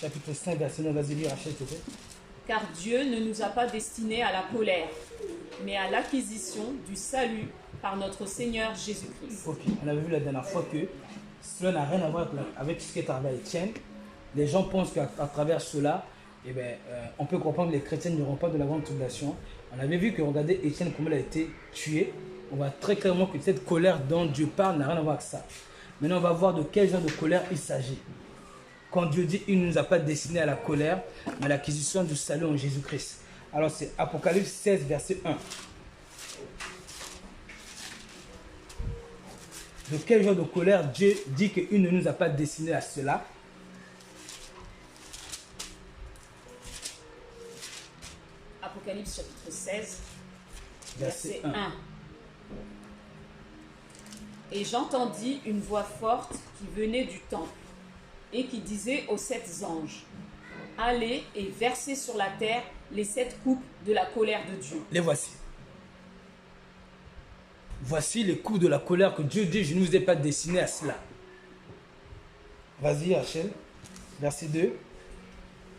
chapitre 5, verset 9. Vas-y, lis, Rachel, s'il te plaît. Car Dieu ne nous a pas destinés à la colère, mais à l'acquisition du salut par notre Seigneur Jésus-Christ. Ok, on avait vu la dernière fois que cela n'a rien à voir avec ce qui est arrivé à Étienne. Les gens pensent qu'à travers cela, eh ben, on peut comprendre que les chrétiens n'auront pas de la grande tribulation. On avait vu que, regardez Étienne, comment il a été tué. On voit très clairement que cette colère dont Dieu parle n'a rien à voir avec ça. Maintenant, on va voir de quel genre de colère il s'agit. Quand Dieu dit, il ne nous a pas destinés à la colère, mais à l'acquisition du salut en Jésus-Christ. Alors, c'est Apocalypse 16, verset 1. De quel genre de colère Dieu dit qu'il ne nous a pas destinés à cela? Apocalypse chapitre 16, Verset verset 1. 1. Et j'entendis une voix forte qui venait du temple et qui disait aux 7 anges, allez et versez sur la terre les 7 coupes de la colère de Dieu. Les voici. Voici les coups de la colère que Dieu dit, je ne vous ai pas destiné à cela. Vas-y, Rachel. Verset 2.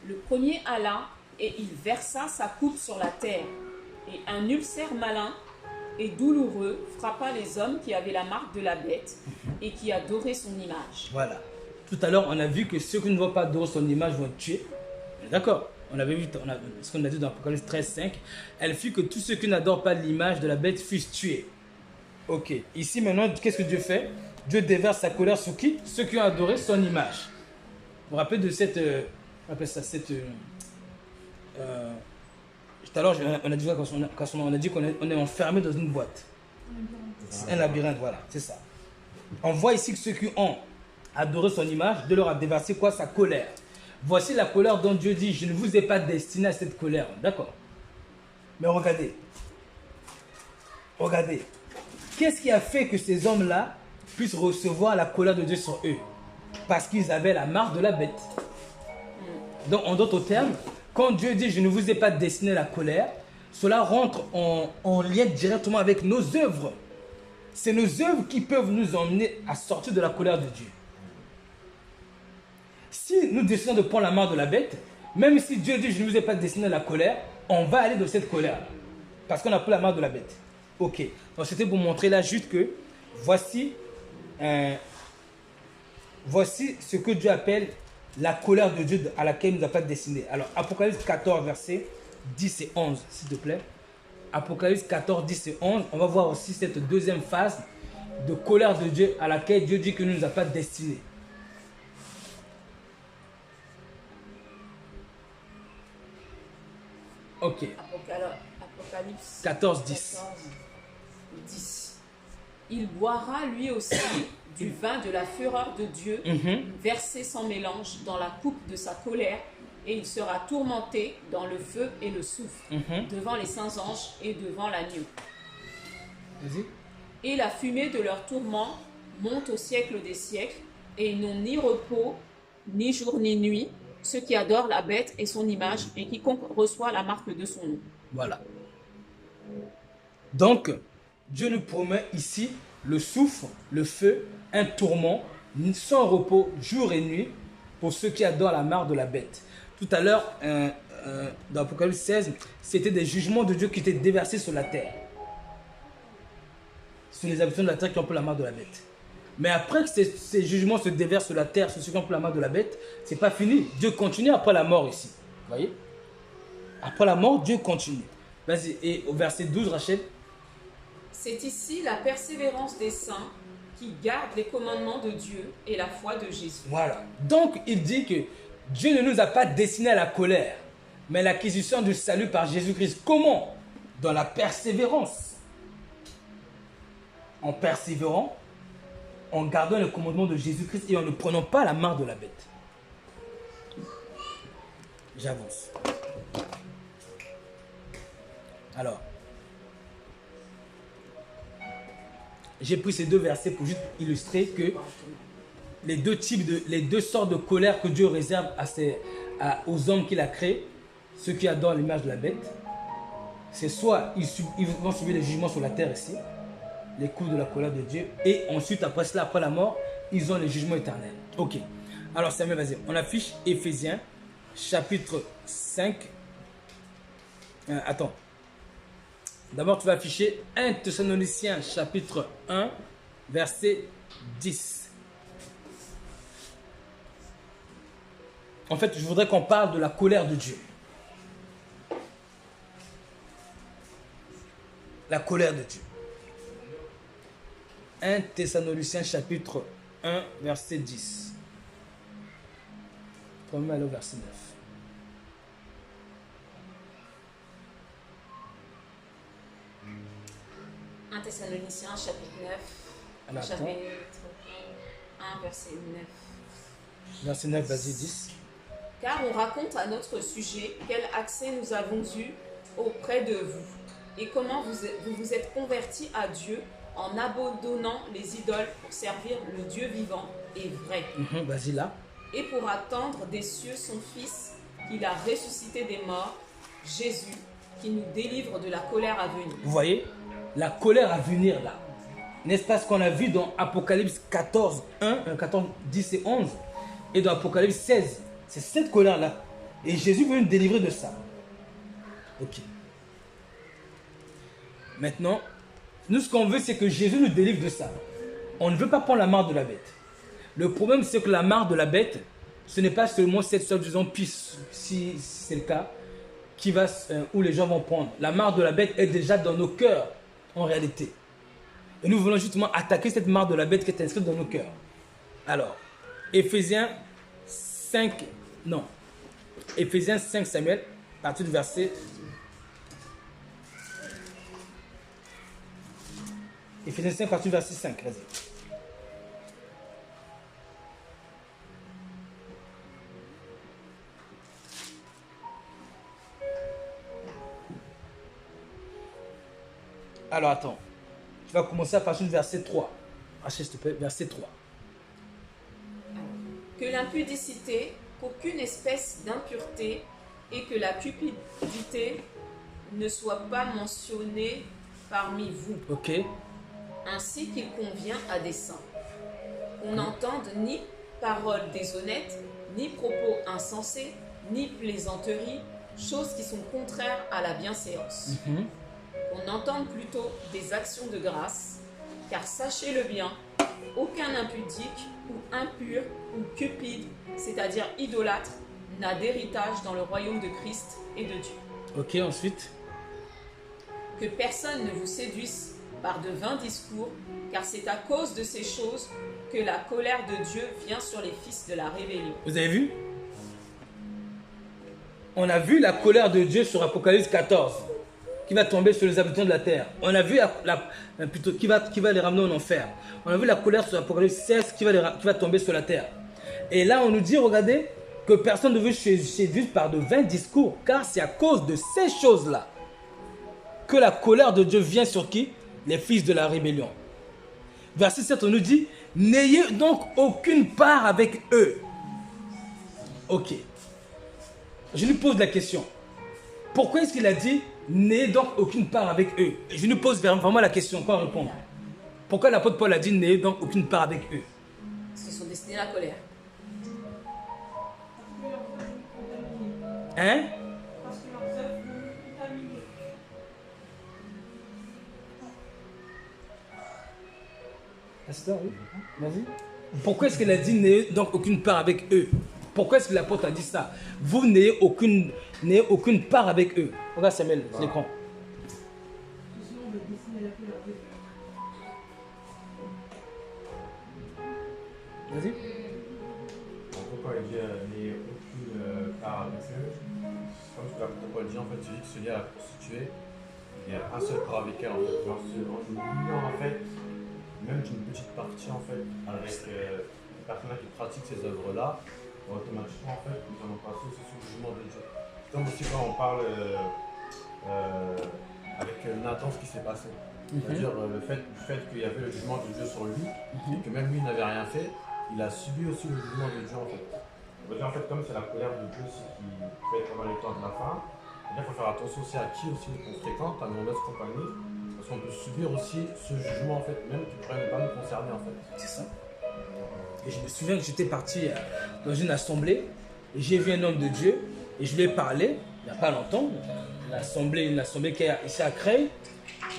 Le premier alla et il versa sa coupe sur la terre. Et un ulcère malin et douloureux frappa les hommes qui avaient la marque de la bête et qui adoraient son image. Voilà. Tout à l'heure, on a vu que ceux qui ne vont pas adorer son image vont être tués. D'accord. On avait vu ce qu'on a dit dans Apocalypse 13, 5. Elle fit que tous ceux qui n'adorent pas l'image de la bête fussent tués. Ok. Ici, maintenant, qu'est-ce que Dieu fait? Dieu déverse sa colère sur qui? Ceux qui ont adoré son image. Vous vous rappelez de cette... on appelle ça cette... tout à l'heure, on a dit, on a dit qu'on est enfermé dans une boîte. C'est un labyrinthe, voilà, c'est ça. On voit ici que ceux qui ont adoré son image, Dieu leur a déversé quoi? Sa colère. Voici la colère dont Dieu dit, je ne vous ai pas destiné à cette colère. D'accord. Mais regardez. Regardez. Qu'est-ce qui a fait que ces hommes-là puissent recevoir la colère de Dieu sur eux? Parce qu'ils avaient la marque de la bête. Donc, en d'autres termes, quand Dieu dit, je ne vous ai pas destiné à la colère, cela rentre en lien directement avec nos œuvres. C'est nos œuvres qui peuvent nous emmener à sortir de la colère de Dieu. Si nous décidons de prendre la marque de la bête, même si Dieu dit, je ne vous ai pas destiné à la colère, on va aller dans cette colère. Parce qu'on a pris la marque de la bête. Ok. Donc, c'était pour montrer là juste que voici ce que Dieu appelle la colère de Dieu à laquelle il ne nous a pas destiné. Alors, Apocalypse 14, versets 10 et 11, s'il te plaît. Apocalypse 14, 10 et 11. On va voir aussi cette deuxième phase de colère de Dieu à laquelle Dieu dit qu'il ne nous a pas destinés. Ok. Apocalypse 14, 10. 14, 10. Il boira lui aussi du vin de la fureur de Dieu, versé sans mélange dans la coupe de sa colère, et il sera tourmenté dans le feu et le soufre, devant les saints anges et devant l'agneau. Vas-y. Et la fumée de leur tourment monte au siècle des siècles, et ils n'ont ni repos, ni jour, ni nuit, ceux qui adorent la bête et son image, et quiconque reçoit la marque de son nom. Voilà. Donc, Dieu nous promet ici le soufre, le feu, un tourment, sans repos, jour et nuit, pour ceux qui adorent la marque de la bête. Tout à l'heure, dans Apocalypse 16, c'était des jugements de Dieu qui étaient déversés sur la terre. Sur les habitants de la terre qui ont pris la marque de la bête. Mais après que ces jugements se déversent sur la terre, sur ceux qui ont pris la marque de la bête, c'est pas fini. Dieu continue après la mort ici. Vous voyez? Après la mort, Dieu continue. Vas-y, et au verset 12, Rachel. C'est ici la persévérance des saints qui gardent les commandements de Dieu et la foi de Jésus. Voilà. Donc, il dit que Dieu ne nous a pas destinés à la colère, mais à l'acquisition du salut par Jésus-Christ. Comment? Dans la persévérance. En persévérant, en gardant les commandements de Jésus-Christ et en ne prenant pas la marque de la bête. J'avance. Alors, j'ai pris ces deux versets pour juste illustrer que les deux sortes de colère que Dieu réserve aux hommes qu'il a créés, ceux qui adorent l'image de la bête, c'est soit ils vont subir les jugements sur la terre ici, les coups de la colère de Dieu, et ensuite, après cela, après la mort, ils ont les jugements éternels. Ok. Alors Samuel, vas-y, on affiche Éphésiens, chapitre 5. Attends. D'abord, tu vas afficher 1 Thessaloniciens, chapitre 1, verset 10. En fait, je voudrais qu'on parle de la colère de Dieu. La colère de Dieu. 1 Thessaloniciens, chapitre 1, verset 10. On va aller au verset 9. 1 Thessaloniciens, chapitre 9. Alors, Chapitre 1, verset 9. Verset 9, vas-y, 10. Car on raconte à notre sujet quel accès nous avons eu auprès de vous et comment vous êtes convertis à Dieu en abandonnant les idoles pour servir le Dieu vivant et vrai. Vas-y là. Et pour attendre des cieux son Fils qu'il a ressuscité des morts, Jésus, qui nous délivre de la colère à venir. Vous voyez, la colère à venir là. N'est-ce pas ce qu'on a vu dans Apocalypse 14, 14, 10 et 11 et dans Apocalypse 16. C'est cette colère-là. Et Jésus veut nous délivrer de ça. Ok. Maintenant, nous ce qu'on veut, c'est que Jésus nous délivre de ça. On ne veut pas prendre la marque de la bête. Le problème, c'est que la marque de la bête, ce n'est pas seulement cette soi-disant piste, si c'est le cas, qui va, où les gens vont prendre. La marque de la bête est déjà dans nos cœurs, en réalité. Et nous voulons justement attaquer cette marque de la bête qui est inscrite dans nos cœurs. Alors, Éphésiens 5 Samuel, à partir du verset. Éphésiens 5, à partir du verset 5, vas-y. Alors attends, tu vas commencer à partir du verset 3. Achille, s'il te plaît, verset 3. Que l'impudicité, qu'aucune espèce d'impureté et que la cupidité ne soient pas mentionnée parmi vous, Ok. ainsi qu'il convient à des saints. On n'entende ni paroles déshonnêtes, ni propos insensés, ni plaisanteries, choses qui sont contraires à la bienséance. On entende plutôt des actions de grâce, car sachez-le bien, aucun impudique ou impur ou cupide, c'est-à-dire idolâtre, n'a d'héritage dans le royaume de Christ et de Dieu. Ok, ensuite. Que personne ne vous séduise par de vains discours, car c'est à cause de ces choses que la colère de Dieu vient sur les fils de la rébellion. Vous avez vu? On a vu la colère de Dieu sur Apocalypse 14, qui va tomber sur les habitants de la terre. On a vu plutôt qui va les ramener en enfer. On a vu la colère sur Apocalypse 16 qui va tomber sur la terre. Et là, on nous dit, regardez, que personne ne veut séduire par de vains discours, car c'est à cause de ces choses-là que la colère de Dieu vient sur qui? Les fils de la rébellion. Verset 7, on nous dit, n'ayez donc aucune part avec eux. Ok. Je lui pose la question. Pourquoi est-ce qu'il a dit, n'ayez donc aucune part avec eux? Je lui pose vraiment la question, quoi répondre? Pourquoi l'apôtre Paul a dit, n'ayez donc aucune part avec eux? Parce qu'ils sont destinés à la colère. Hein? Parce que leurs œuvres sont contaminées. Pasteur, oui. Vas-y. Pourquoi est-ce qu'il a dit n'ayez donc aucune part avec eux? Pourquoi est-ce que l'apôtre a dit ça? Vous n'ayez aucune part avec eux. Regarde Samuel, l'écran. Sinon, on veut dessiner la couleur de Vas-y. Pourquoi il dit n'ayez aucune part avec eux? Comme ce que l'apôtre Paul dit, en fait, celui qui se lie à la prostituée, il y a un seul part avec elle, en fait. En oubliant, en fait, même d'une petite partie, en fait, avec les personnes qui pratiquent ces œuvres-là, automatiquement, en fait, nous allons passer sous le jugement de Dieu. C'est comme aussi quand on parle avec Nathan, ce qui s'est passé. C'est-à-dire le fait qu'il y avait le jugement de Dieu sur lui, et que même lui n'avait rien fait, il a subi aussi le jugement de Dieu, en fait. On va dire, en fait, comme c'est la colère de Dieu aussi qui fait pendant les temps de la fin, il faut faire attention aussi à qui aussi on fréquente, à nos mauvaises compagnies, parce qu'on peut subir aussi ce jugement, en fait, même qui pourrait ne pas nous concerner, en fait. C'est ça. Et je me souviens que j'étais parti dans une assemblée et j'ai vu un homme de Dieu et je lui ai parlé, il n'y a pas longtemps, une assemblée qui est ici à Creil.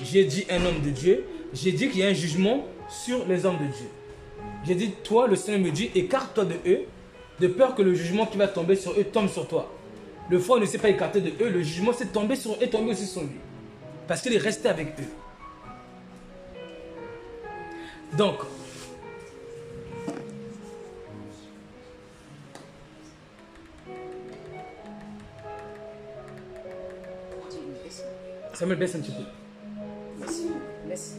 J'ai dit un homme de Dieu, j'ai dit qu'il y a un jugement sur les hommes de Dieu. J'ai dit, toi, le Seigneur me dit, écarte-toi de eux, de peur que le jugement qui va tomber sur eux tombe sur toi. Le frère ne s'est pas écarté de eux, le jugement s'est tombé sur eux et tombé aussi sur lui. Parce qu'il est resté avec eux. Donc, Samuel, baisse un petit peu. Laisse.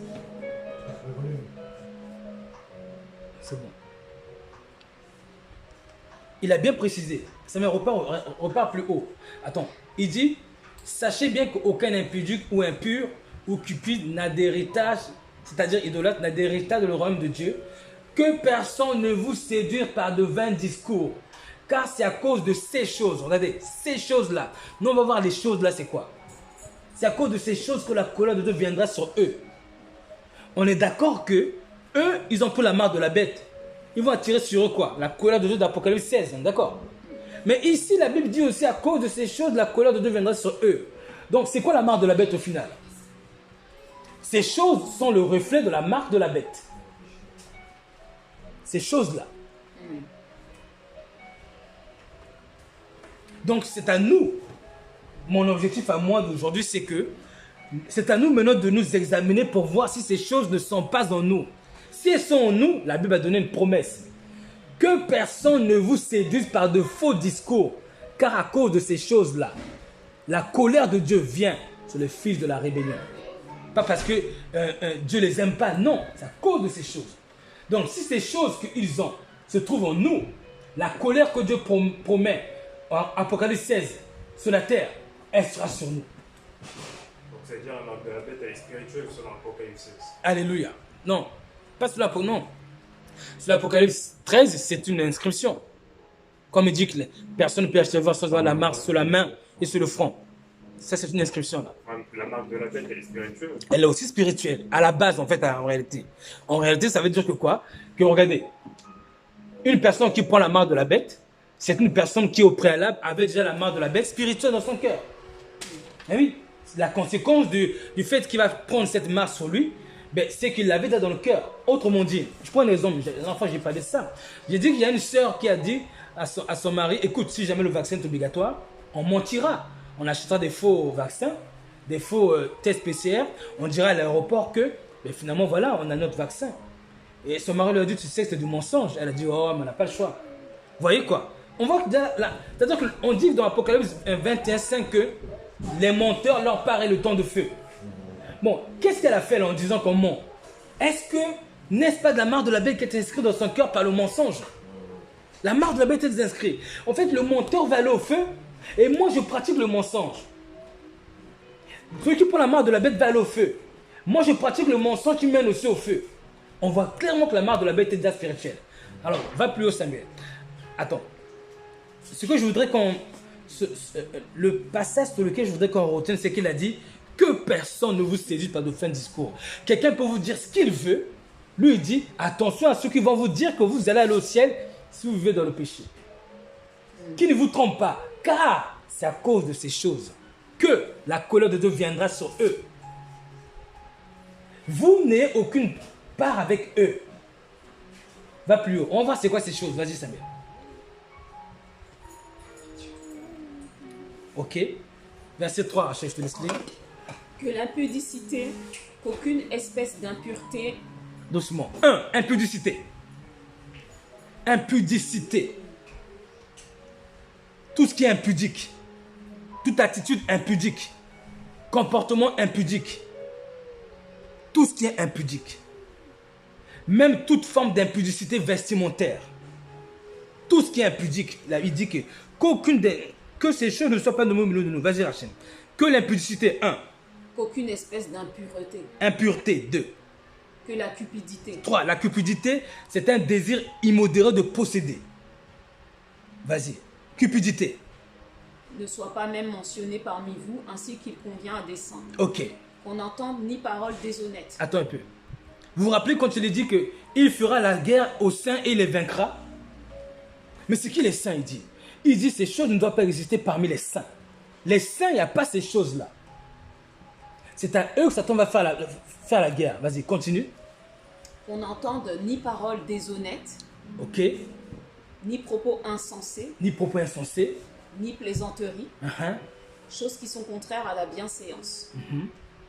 C'est bon. Il a bien précisé. Samuel, repart plus haut. Attends, il dit, sachez bien qu'aucun impudique ou impur ou cupide n'a d'héritage, c'est-à-dire idolâtre, n'a d'héritage de le royaume de Dieu, que personne ne vous séduise par de vains discours. Car c'est à cause de ces choses, regardez, ces choses-là. Nous, on va voir les choses-là, c'est quoi? C'est à cause de ces choses que la colère de Dieu viendra sur eux. On est d'accord que eux, ils ont pris la marque de la bête. Ils vont attirer sur eux quoi? La colère de Dieu d'Apocalypse 16, d'accord? Mais ici, la Bible dit aussi à cause de ces choses, la colère de Dieu viendra sur eux. Donc, c'est quoi la marque de la bête au final? Ces choses sont le reflet de la marque de la bête. Ces choses-là. Donc, c'est à nous. Mon objectif à moi d'aujourd'hui, c'est que c'est à nous maintenant de nous examiner pour voir si ces choses ne sont pas en nous. Si elles sont en nous, la Bible a donné une promesse. Que personne ne vous séduise par de faux discours, car à cause de ces choses-là, la colère de Dieu vient sur les fils de la rébellion. Pas parce que Dieu les aime pas, non, c'est à cause de ces choses. Donc si ces choses qu'ils ont se trouvent en nous, la colère que Dieu promet en Apocalypse 16 sur la terre, elle sera sur nous. Donc ça veut dire la marque de la bête, elle est spirituelle selon l'Apocalypse 16. Alléluia. Non, pas sur l'Apocalypse, non. Sur l'Apocalypse 13, c'est une inscription. Comme il dit que personne ne peut achever sans avoir la marque sur la main et sur le front. Ça, c'est une inscription là. La marque de la bête, elle est spirituelle. Elle est aussi spirituelle, à la base en fait, en réalité. En réalité, ça veut dire que quoi? Que regardez, une personne qui prend la marque de la bête, c'est une personne qui au préalable avait déjà la marque de la bête spirituelle dans son cœur. Et oui, la conséquence du fait qu'il va prendre cette marque sur lui, ben, c'est qu'il l'avait déjà dans le cœur. Autrement dit, je prends un exemple, les enfants, je n'ai pas dit ça. J'ai dit qu'il y a une sœur qui a dit à son mari, écoute, si jamais le vaccin est obligatoire, on mentira. On achètera des faux vaccins, des faux tests PCR. On dira à l'aéroport que, ben, finalement, voilà, on a notre vaccin. Et son mari lui a dit, tu sais que c'est du mensonge. Elle a dit, oh, mais on n'a pas le choix. Vous voyez quoi? On voit que c'est-à-dire qu'on dit dans Apocalypse 21:5 que les menteurs leur paraît le temps de feu. Bon, qu'est-ce qu'elle a fait là, en disant qu'on ment? Est-ce que, n'est-ce pas de la marque de la bête qui est inscrite dans son cœur par le mensonge? La marque de la bête est inscrite. En fait, le menteur va aller au feu et moi je pratique le mensonge. Celui qui prend la marque de la bête va aller au feu. Moi je pratique le mensonge qui mène aussi au feu. On voit clairement que la marque de la bête est déjà spirituelle. Alors, va plus haut Samuel. Attends. Ce que je voudrais qu'on... le passage sur lequel je voudrais qu'on retienne, c'est qu'il a dit que personne ne vous séduise par de fins discours. Quelqu'un peut vous dire ce qu'il veut. Lui, il dit, attention à ceux qui vont vous dire que vous allez aller au ciel si vous vivez dans le péché. Qui ne vous trompe pas, car c'est à cause de ces choses que la colère de Dieu viendra sur eux. Vous n'ayez aucune part avec eux. Va plus haut. On va voir c'est quoi ces choses. Vas-y, Samuel. Ok. Verset 3, Rachel, je te laisse lire. Que l'impudicité, qu'aucune espèce d'impureté. Doucement. 1. Impudicité. Impudicité. Tout ce qui est impudique. Toute attitude impudique. Comportement impudique. Tout ce qui est impudique. Même toute forme d'impudicité vestimentaire. Tout ce qui est impudique. Là, il dit que ces choses ne soient pas de au milieu de nous. Vas-y, Rachel. Que l'impudicité, 1. Qu'aucune espèce d'impureté. Impureté, 2. Que la cupidité. 3. La cupidité, c'est un désir immodéré de posséder. Vas-y. Cupidité. Ne soit pas même mentionné parmi vous, ainsi qu'il convient à des saints. Ok. Qu'on n'entende ni parole déshonnête. Attends un peu. Vous vous rappelez quand il est dit qu'il fera la guerre aux saints et les vaincra? Mais c'est qui les saints, il dit? Il dit ces choses ne doivent pas exister parmi les saints. Les saints, il n'y a pas ces choses-là. C'est à eux que Satan va faire la guerre. Vas-y, continue. On n'entende ni paroles déshonnêtes, Ok. ni propos insensés, Ni propos insensés. ni plaisanteries, Uh-huh. choses qui sont contraires à la bienséance.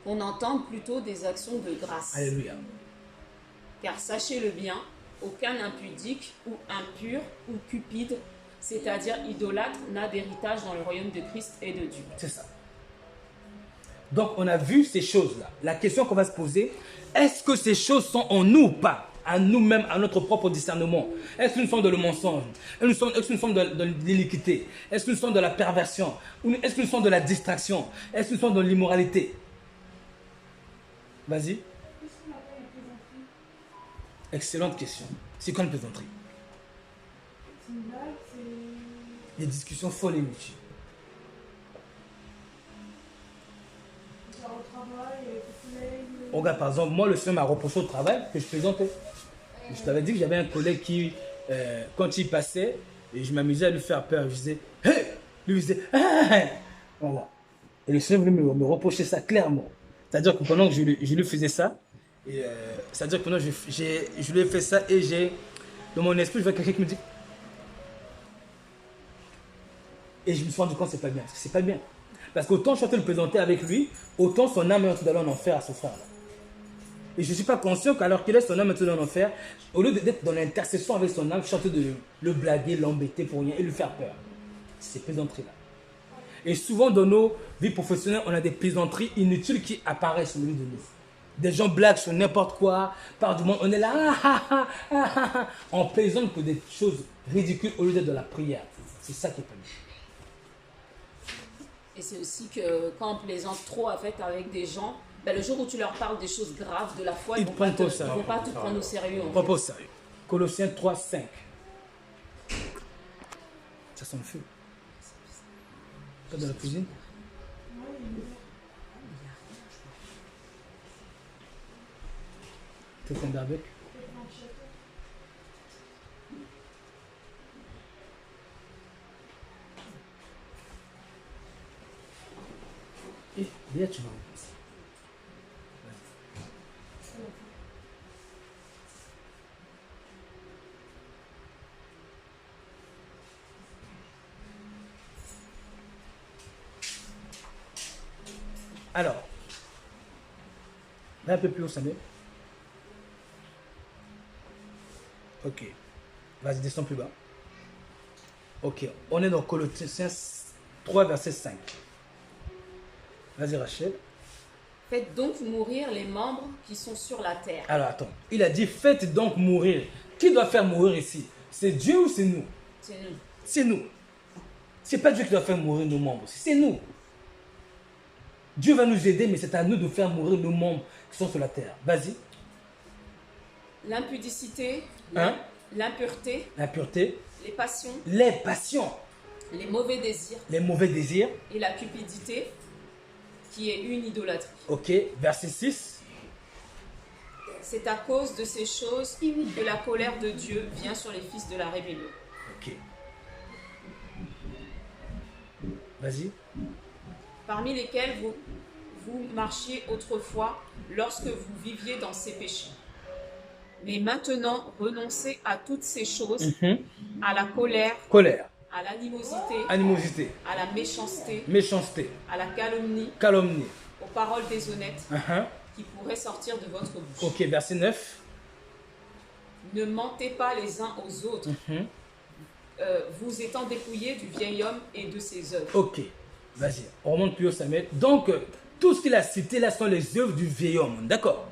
On entende plutôt des actions de grâce. Alléluia. Car sachez-le bien, aucun impudique ou impur ou cupide, c'est-à-dire idolâtre, n'a d'héritage dans le royaume de Christ et de Dieu. C'est ça. Donc, on a vu ces choses-là. La question qu'on va se poser, est-ce que ces choses sont en nous ou pas? À nous-mêmes, à notre propre discernement. Est-ce une forme de le mensonge? Est-ce une forme de l'iniquité? Est-ce une forme de la perversion? Est-ce une forme de la distraction? Est-ce une forme de l'immoralité? Vas-y. Qu'est-ce qu'on appelle les plaisanteries? Excellente question. C'est quoi une plaisanterie? C'est une blague, c'est. Les discussions folles et inutiles. Tu vas au travail, tes collègues. Regarde, par exemple, moi, le Seigneur m'a reproché au travail que je plaisantais. Je t'avais dit que j'avais un collègue qui, quand il passait, et je m'amusais à lui faire peur, je disais, hey! Lui, il disait, ah! Voilà. Et le Seigneur voulait me reprocher ça clairement. C'est-à-dire que pendant que je lui faisais ça, c'est-à-dire que pendant que je lui ai fait ça, et dans mon esprit, je vois quelqu'un qui me dit, et je me suis rendu compte que c'est pas bien. Parce que c'est pas bien. Parce qu'autant je suis en train de le présenter avec lui, autant son âme est en train d'aller en enfer à ce frère-là. Et je ne suis pas conscient qu'alors qu'il est son âme est en train en enfer, au lieu d'être dans l'intercession avec son âme, je suis en train de le blaguer, l'embêter pour rien et lui faire peur. C'est ces plaisanteries-là. Et souvent dans nos vies professionnelles, on a des plaisanteries inutiles qui apparaissent au milieu de nous. Des gens blaguent sur n'importe quoi, par du monde, on est là, on plaisante pour des choses ridicules au lieu d'être de la prière. C'est ça qui est pas bien. Et c'est aussi que quand on plaisante trop avec des gens, ben, le jour où tu leur parles des choses graves de la foi, ils ne vont pas te prendre au sérieux. Pas au sérieux. Colossiens 3, 5. Ça sent le feu. Pas dans la cuisine? C'est un barbecue. Et là, tu vas en passer. Alors, là un peu plus haut, Samuel. Ok. Vas-y, descends plus bas. Ok, on est dans Colossiens 3, verset 5. Vas-y, Rachel. Faites donc mourir les membres qui sont sur la terre. Alors, attends. Il a dit, faites donc mourir. Qui doit faire mourir ici? C'est Dieu ou c'est nous? C'est nous. C'est nous. C'est pas Dieu qui doit faire mourir nos membres. C'est nous. Dieu va nous aider, mais c'est à nous de faire mourir nos membres qui sont sur la terre. Vas-y. L'impudicité, Hein? l'impureté, La pureté, les passions, les passions, les mauvais désirs les mauvais désirs. et la cupidité, qui est une idolâtrie. Ok, verset 6. C'est à cause de ces choses que la colère de Dieu vient sur les fils de la rébellion. Ok. Vas-y. Parmi lesquels vous marchiez autrefois lorsque vous viviez dans ces péchés. Mais maintenant, renoncez à toutes ces choses, à la colère, Colère, à l'animosité, animosité, à la méchanceté, méchanceté, à la calomnie, calomnie. aux paroles déshonnêtes Uh-huh. qui pourraient sortir de votre bouche. Ok, verset 9. Ne mentez pas les uns aux autres, vous étant dépouillés du vieil homme et de ses œuvres. Ok, vas-y, on remonte plus haut, Samuel. Donc, tout ce qu'il a cité là sont les œuvres du vieil homme, d'accord?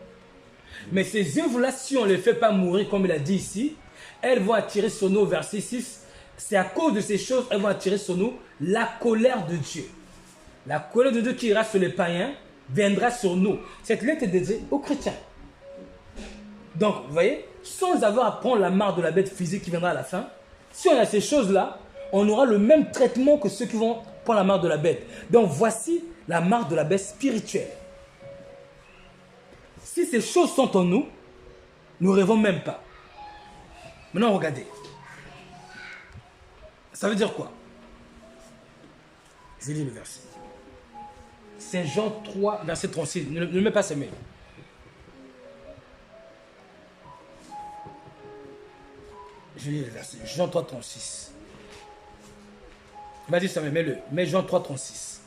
Mais ces œuvres-là, si on ne les fait pas mourir, comme il a dit ici, elles vont attirer sur nous, verset 6, c'est à cause de ces choses, elles vont attirer sur nous la colère de Dieu. La colère de Dieu qui ira sur les païens viendra sur nous. Cette lettre est dédiée aux chrétiens. Donc, vous voyez, sans avoir à prendre la marque de la bête physique qui viendra à la fin, si on a ces choses-là, on aura le même traitement que ceux qui vont prendre la marque de la bête. Donc, voici la marque de la bête spirituelle. Si ces choses sont en nous, Nous rêvons même pas. Maintenant, regardez. Ça veut dire quoi? Je lis le verset. C'est Jean 3, verset 36. Ne mets pas ces mails. Je lis le verset. Jean 3, 36. Vas-y, ça mets-le. Mets Jean 3, 36.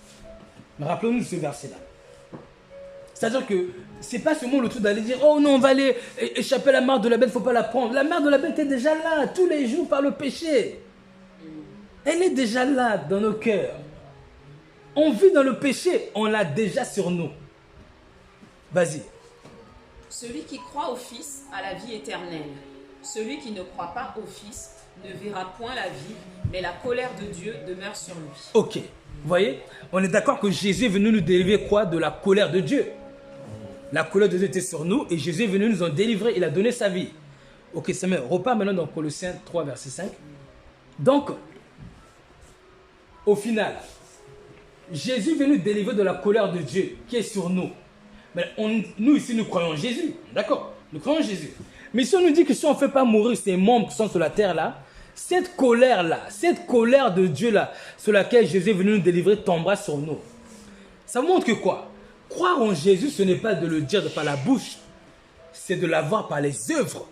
Rappelons-nous de ce verset-là. C'est-à-dire que c'est pas seulement le truc d'aller dire oh non, on va aller échapper à la marque de la bête, il ne faut pas la prendre. La marque de la bête est déjà là, tous les jours par le péché. Elle est déjà là dans nos cœurs. On vit dans le péché, on l'a déjà sur nous. Vas-y. Celui qui croit au Fils a la vie éternelle. Celui qui ne croit pas au Fils ne verra point la vie, mais la colère de Dieu demeure sur lui. Ok. Vous voyez, on est d'accord que Jésus est venu nous délivrer quoi? De la colère de Dieu. La colère de Dieu était sur nous et Jésus est venu nous en délivrer. Il a donné sa vie. Ok, ça me repart maintenant dans Colossiens 3, verset 5. Donc, au final, Jésus est venu nous délivrer de la colère de Dieu qui est sur nous. Mais nous ici, nous croyons en Jésus. D'accord? Nous croyons en Jésus. Mais si on nous dit que si on ne fait pas mourir ces membres qui sont sur la terre-là, cette colère de Dieu-là, sur laquelle Jésus est venu nous délivrer, tombera sur nous. Ça montre que quoi? Croire en Jésus, ce n'est pas de le dire par la bouche, c'est de l'avoir par les œuvres.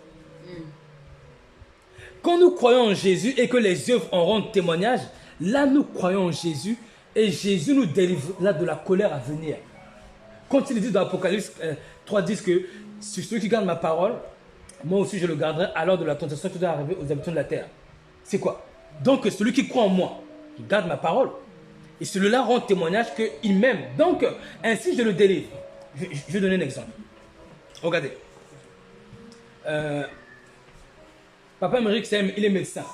Quand nous croyons en Jésus et que les œuvres en rendent témoignage, là nous croyons en Jésus et Jésus nous délivre là de la colère à venir. Quand il dit dans Apocalypse 3:10 que celui qui garde ma parole, moi aussi je le garderai à l'heure de la tentation qui doit arriver aux habitants de la terre. C'est quoi? Donc celui qui croit en moi, qui garde ma parole, et celui-là rend témoignage qu'il m'aime. Donc ainsi je le délivre. Je vais donner un exemple. Regardez. Papa Amérique, il est médecin.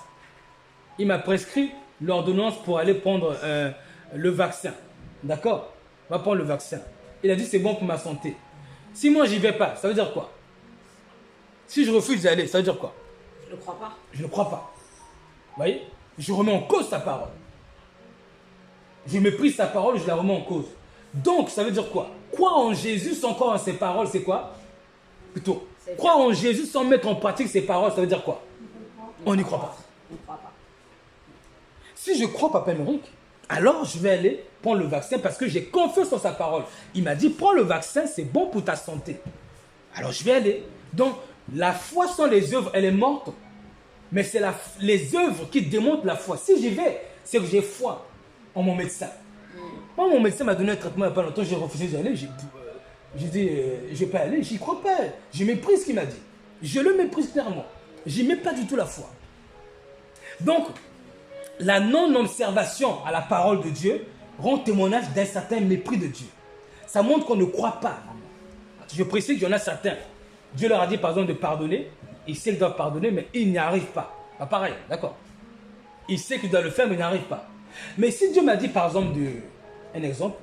Il m'a prescrit l'ordonnance pour aller prendre le vaccin. D'accord? On va prendre le vaccin. Il a dit c'est bon pour ma santé. Si moi j'y vais pas, ça veut dire quoi? Si je refuse d'y aller, ça veut dire quoi? Je ne crois pas. Je ne crois pas. Vous voyez? Je remets en cause sa parole. Je méprise sa parole, je la remets en cause. Donc, ça veut dire quoi? Croire en Jésus sans croire en ses paroles, c'est quoi? Plutôt, croire en Jésus sans mettre en pratique ses paroles, ça veut dire quoi? On n'y croit pas. On ne croit pas. Si je crois Papa Amérique, alors je vais aller prendre le vaccin parce que j'ai confiance en sa parole. Il m'a dit, prends le vaccin, c'est bon pour ta santé. Alors je vais aller. Donc, la foi sans les œuvres, elle est morte. Mais c'est les œuvres qui démontrent la foi. Si j'y vais, c'est que j'ai foi en mon médecin. Moi, mon médecin m'a donné un traitement il n'y a pas longtemps, j'ai refusé d'y aller. J'ai dit, je ne vais pas aller, j'y crois pas. Je méprise ce qu'il m'a dit. Je le méprise clairement. Je n'y mets pas du tout la foi. Donc, la non-observation à la parole de Dieu rend témoignage d'un certain mépris de Dieu. Ça montre qu'on ne croit pas. Je précise qu'il y en a certains. Dieu leur a dit par exemple de pardonner. Ils savent qu'ils doivent pardonner, mais ils n'y arrivent pas. Pas pareil, d'accord? Ils savent qu'ils doivent le faire, mais ils n'y arrivent pas. Mais si Dieu m'a dit par exemple un exemple.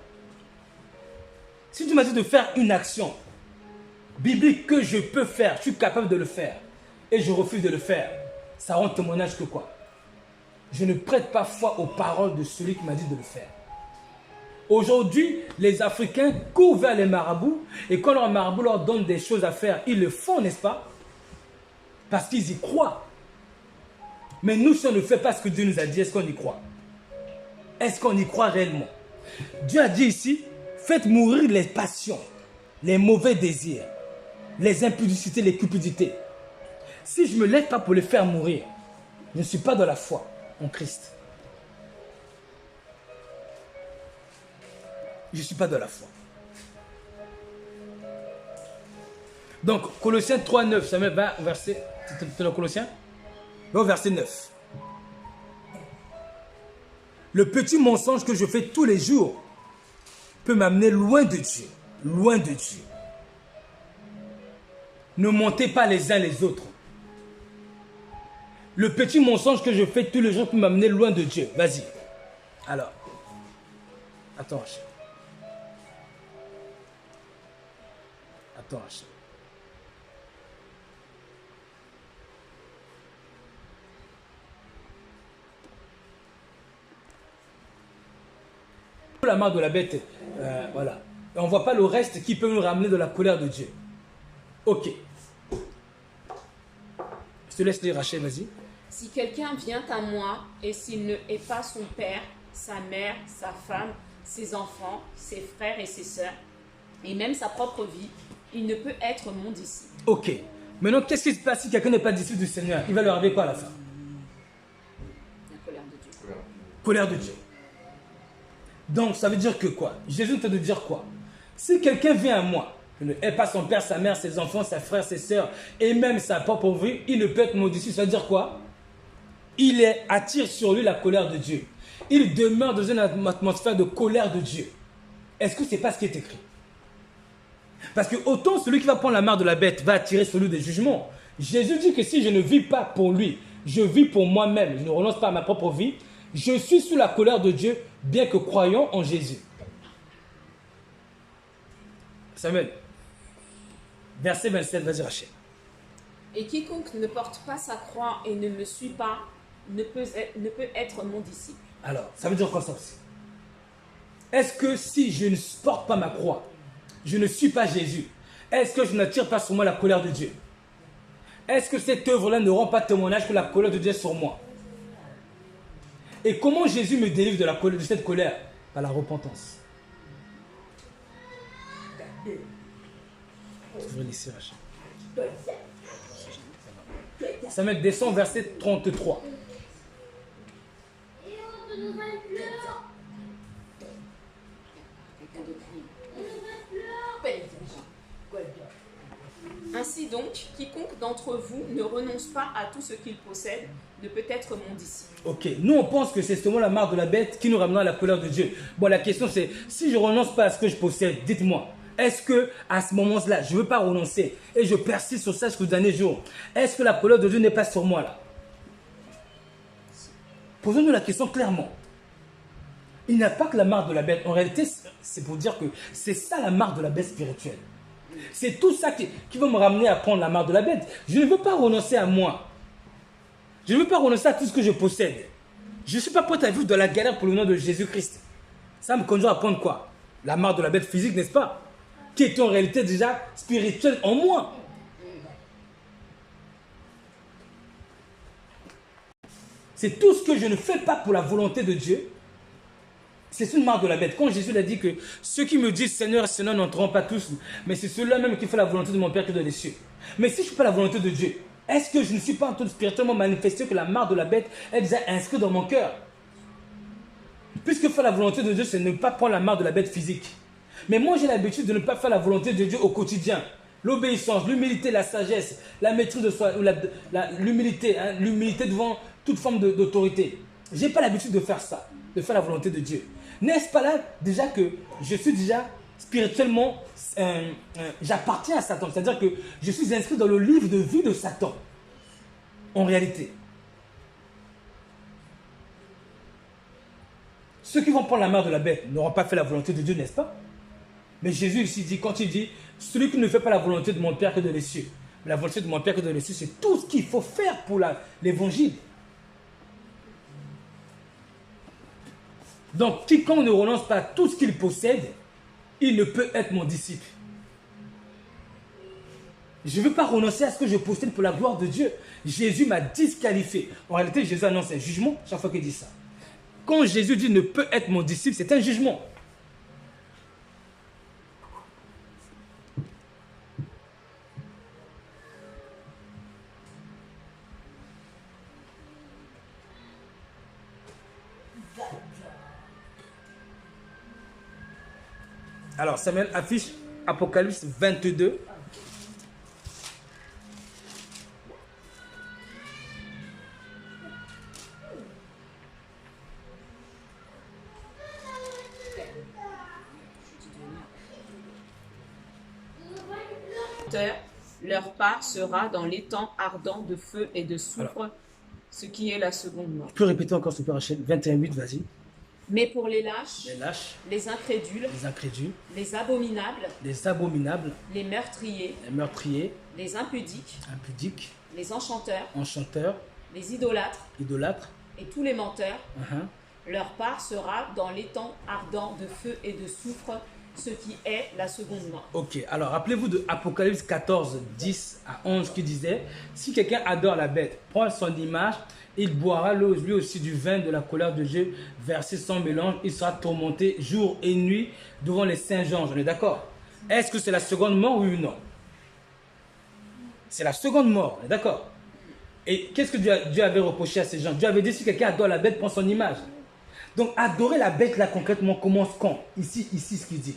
Si Dieu m'a dit de faire une action biblique que je peux faire, je suis capable de le faire, et je refuse de le faire, ça rend témoignage que quoi? Je ne prête pas foi aux paroles de celui qui m'a dit de le faire. Aujourd'hui, les Africains courent vers les marabouts, et quand leur marabout leur donne des choses à faire, ils le font, n'est-ce pas? Parce qu'ils y croient. Mais nous, si on ne fait pas ce que Dieu nous a dit, est-ce qu'on y croit? Est-ce qu'on y croit réellement? Dieu a dit ici, faites mourir les passions, les mauvais désirs, les impudicités, les cupidités. Si je ne me lève pas pour les faire mourir, je ne suis pas dans la foi en Christ. Je ne suis pas dans la foi. Donc, Colossiens 3, 9, ça me va au verset... C'est dans Colossiens? Va au verset 9. Le petit mensonge que je fais tous les jours peut m'amener loin de Dieu. Loin de Dieu. Ne mentez pas les uns les autres. Le petit mensonge que je fais tous les jours peut m'amener loin de Dieu. Vas-y. Alors. Attends, Hachem. Attends, Hachem. La main de la bête, voilà. Et on ne voit pas le reste qui peut nous ramener de la colère de Dieu. Ok. Je te laisse lire, Rachel, vas-y. Si quelqu'un vient à moi et s'il ne hait pas son père, sa mère, sa femme, ses enfants, ses frères et ses sœurs, et même sa propre vie, il ne peut être mon disciple. Ok. Maintenant, qu'est-ce qui se passe si quelqu'un n'est pas disciple du Seigneur? Il va leur arriver quoi à la fin? La colère de Dieu. Colère de Dieu. Donc, ça veut dire que quoi? Jésus te de dire quoi? Si quelqu'un vient à moi, il ne hait pas son père, sa mère, ses enfants, ses frères, ses sœurs, et même sa propre vie, il ne peut être mon disciple. Ça veut dire quoi? Attire sur lui la colère de Dieu. Il demeure dans une atmosphère de colère de Dieu. Est-ce que ce n'est pas ce qui est écrit? Parce que autant celui qui va prendre la marque de la bête va attirer celui des jugements. Jésus dit que si je ne vis pas pour lui, je vis pour moi-même, je ne renonce pas à ma propre vie, je suis sous la colère de Dieu, bien que croyant en Jésus. Samuel, verset 27, vas-y Rachel. Et quiconque ne porte pas sa croix et ne me suit pas ne peut être mon disciple. Alors, ça veut dire quoi ça aussi? Est-ce que si je ne porte pas ma croix, je ne suis pas Jésus, est-ce que je n'attire pas sur moi la colère de Dieu? Est-ce que cette œuvre-là ne rend pas témoignage que la colère de Dieu est sur moi? Et comment Jésus me délivre de cette colère? Par la repentance. Je vais laisser Rachel. Samuel, descend verset 33. Ainsi donc, quiconque d'entre vous ne renonce pas à tout ce qu'il possède ne peut être mon disciple. Ok, nous on pense que c'est seulement la marque de la bête qui nous ramène à la colère de Dieu. Bon, la question c'est, si je renonce pas à ce que je possède, dites-moi, est-ce que à ce moment-là, je ne veux pas renoncer et je persiste sur ça jusqu'au dernier jour? Est-ce que la colère de Dieu n'est pas sur moi là? Posons-nous la question clairement. Il n'y a pas que la marque de la bête. En réalité, c'est pour dire que c'est ça la marque de la bête spirituelle. C'est tout ça qui va me ramener à prendre la marque de la bête. Je ne veux pas renoncer à moi. Je ne veux pas renoncer à tout ce que je possède. Je ne suis pas prêt à vivre dans la galère pour le nom de Jésus-Christ. Ça me conduit à prendre quoi? La marque de la bête physique, n'est-ce pas? Qui est en réalité déjà spirituelle en moi. C'est tout ce que je ne fais pas pour la volonté de Dieu. C'est une marque de la bête. Quand Jésus a dit que ceux qui me disent Seigneur, Seigneur n'entreront pas tous, mais c'est ceux-là même qui font la volonté de mon Père qui est dans les cieux. Mais si je ne fais pas la volonté de Dieu, est-ce que je ne suis pas en train de spirituellement manifester que la marque de la bête est déjà inscrite dans mon cœur? Puisque faire la volonté de Dieu, c'est ne pas prendre la marque de la bête physique. Mais moi, j'ai l'habitude de ne pas faire la volonté de Dieu au quotidien. L'obéissance, l'humilité, la sagesse, la maîtrise de soi, l'humilité, hein, l'humilité devant toute forme d'autorité. Je n'ai pas l'habitude de faire ça, de faire la volonté de Dieu. N'est-ce pas là déjà que je suis déjà spirituellement, j'appartiens à Satan. C'est-à-dire que je suis inscrit dans le livre de vie de Satan. En réalité. Ceux qui vont prendre la marque de la bête n'auront pas fait la volonté de Dieu, n'est-ce pas? Mais Jésus ici dit, quand il dit, celui qui ne fait pas la volonté de mon Père que de les cieux. Mais la volonté de mon Père que de les cieux, c'est tout ce qu'il faut faire pour l'évangile. Donc, quiconque ne renonce pas à tout ce qu'il possède, il ne peut être mon disciple. Je ne veux pas renoncer à ce que je possède pour la gloire de Dieu. Jésus m'a disqualifié. En réalité, Jésus annonce un jugement chaque fois qu'il dit ça. Quand Jésus dit ne peut être mon disciple, c'est un jugement. Alors, Samuel affiche Apocalypse 22. Leur part sera dans l'étang ardent de feu et de soufre, ce qui est la seconde mort. Tu peux répéter encore, s'il te plaît, Rachel? 21:8, vas-y. Mais pour les lâches, les incrédules, les abominables, les meurtriers, les impudiques, les enchanteurs, les idolâtres, et tous les menteurs, leur part sera dans l'étang ardent de feu et de soufre, ce qui est la seconde mort. Ok, alors rappelez-vous de Apocalypse 14, 10 à 11 qui disait, si quelqu'un adore la bête, prend son image, il boira lui aussi du vin de la colère de Dieu, versé sans mélange, il sera tourmenté jour et nuit devant les saints anges. On est d'accord? Est-ce que c'est la seconde mort, oui ou non? C'est la seconde mort, on est d'accord? Et qu'est-ce que Dieu avait reproché à ces gens? Dieu avait dit, si quelqu'un adore la bête, prend son image. Donc adorer la bête là concrètement commence quand? Ici ce qu'il dit.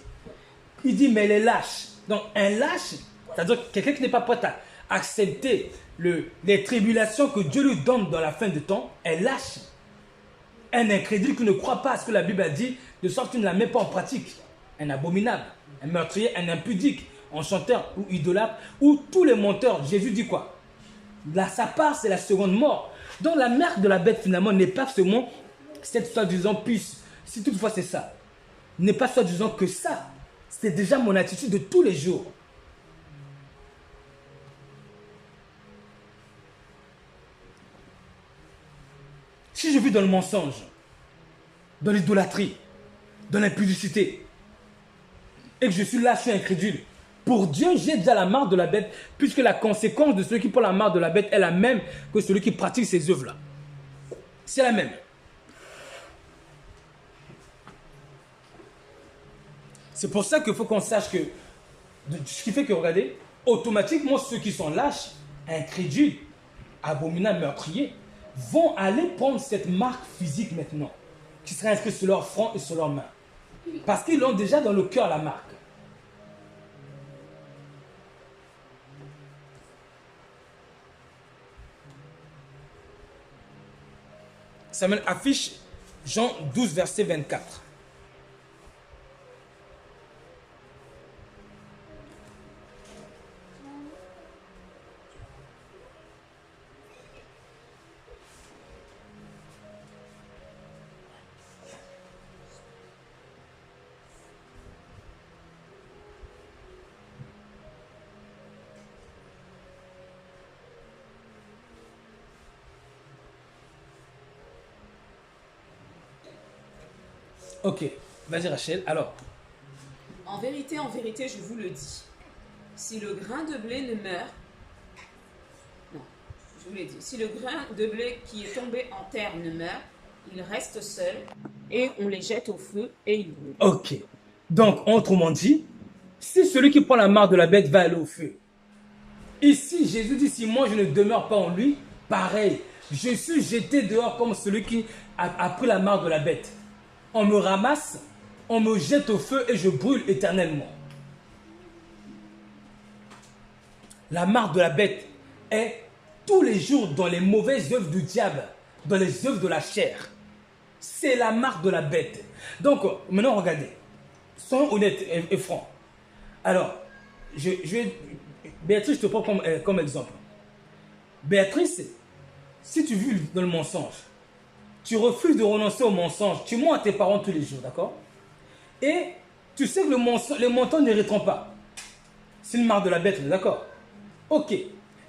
Il dit mais les lâches. Donc un lâche, c'est-à-dire quelqu'un qui n'est pas prêt à accepter les tribulations que Dieu lui donne dans la fin du temps, est lâche. Un incrédule qui ne croit pas à ce que la Bible a dit, de sorte qu'il ne la met pas en pratique. Un abominable, un meurtrier, un impudique, un chanteur ou idolâtre, ou tous les menteurs. Jésus dit quoi? Là, sa part, c'est la seconde mort. Donc la marque de la bête finalement n'est pas seulement cette soi-disant puce, si toutefois c'est ça, n'est pas soi-disant que ça. C'est déjà mon attitude de tous les jours. Si je vis dans le mensonge, dans l'idolâtrie, dans l'impudicité, et que je suis là, je suis incrédule, pour Dieu, j'ai déjà la marque de la bête, puisque la conséquence de celui qui prend la marque de la bête est la même que celui qui pratique ces œuvres-là. C'est la même. C'est pour ça qu'il faut qu'on sache que, ce qui fait que, regardez, automatiquement, ceux qui sont lâches, incrédules, abominables, meurtriers, vont aller prendre cette marque physique maintenant, qui sera inscrite sur leur front et sur leurs mains. Parce qu'ils l'ont déjà dans le cœur, la marque. Samuel affiche Jean 12, verset 24. Ok, vas-y Rachel, alors. En vérité, je vous le dis, si le grain de blé ne meurt, non, je vous l'ai dit, si le grain de blé qui est tombé en terre ne meurt, il reste seul et on les jette au feu et il brûle. Ok, donc autrement dit, si celui qui prend la marque de la bête va aller au feu, ici Jésus dit, si moi je ne demeure pas en lui, pareil, je suis jeté dehors comme celui qui a pris la marque de la bête. On me ramasse, on me jette au feu et je brûle éternellement. La marque de la bête est tous les jours dans les mauvaises œuvres du diable, dans les œuvres de la chair. C'est la marque de la bête. Donc, maintenant, regardez. Soyons honnêtes et francs. Alors, Béatrice, je te prends comme exemple. Béatrice, si tu vis dans le mensonge, tu refuses de renoncer au mensonge, tu mens à tes parents tous les jours, d'accord? Et tu sais que les menteurs n'hériteront pas. C'est une marque de la bête, d'accord? Ok.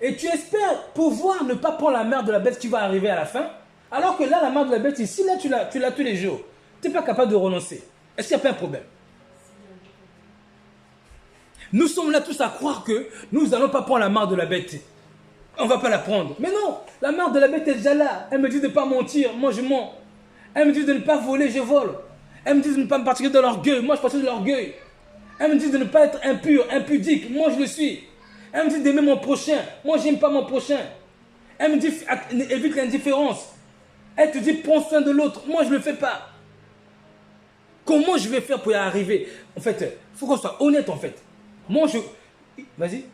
Et tu espères pouvoir ne pas prendre la marque de la bête qui va arriver à la fin, alors que là, la marque de la bête ici, là, tu l'as tous les jours. Tu n'es pas capable de renoncer. Est-ce qu'il n'y a pas un problème? Nous sommes là tous à croire que nous n'allons pas prendre la marque de la bête. On ne va pas la prendre. Mais non, la marque de la bête est déjà là. Elle me dit de ne pas mentir, moi je mens. Elle me dit de ne pas voler, je vole. Elle me dit de ne pas me pratiquer de l'orgueil, moi je pratique de l'orgueil. Elle me dit de ne pas être impur, impudique, moi je le suis. Elle me dit d'aimer mon prochain, moi je n'aime pas mon prochain. Elle me dit évite l'indifférence. Elle te dit prends soin de l'autre, moi je ne le fais pas. Comment je vais faire pour y arriver? En fait, il faut qu'on soit honnête en fait. Moi je... Vas-y.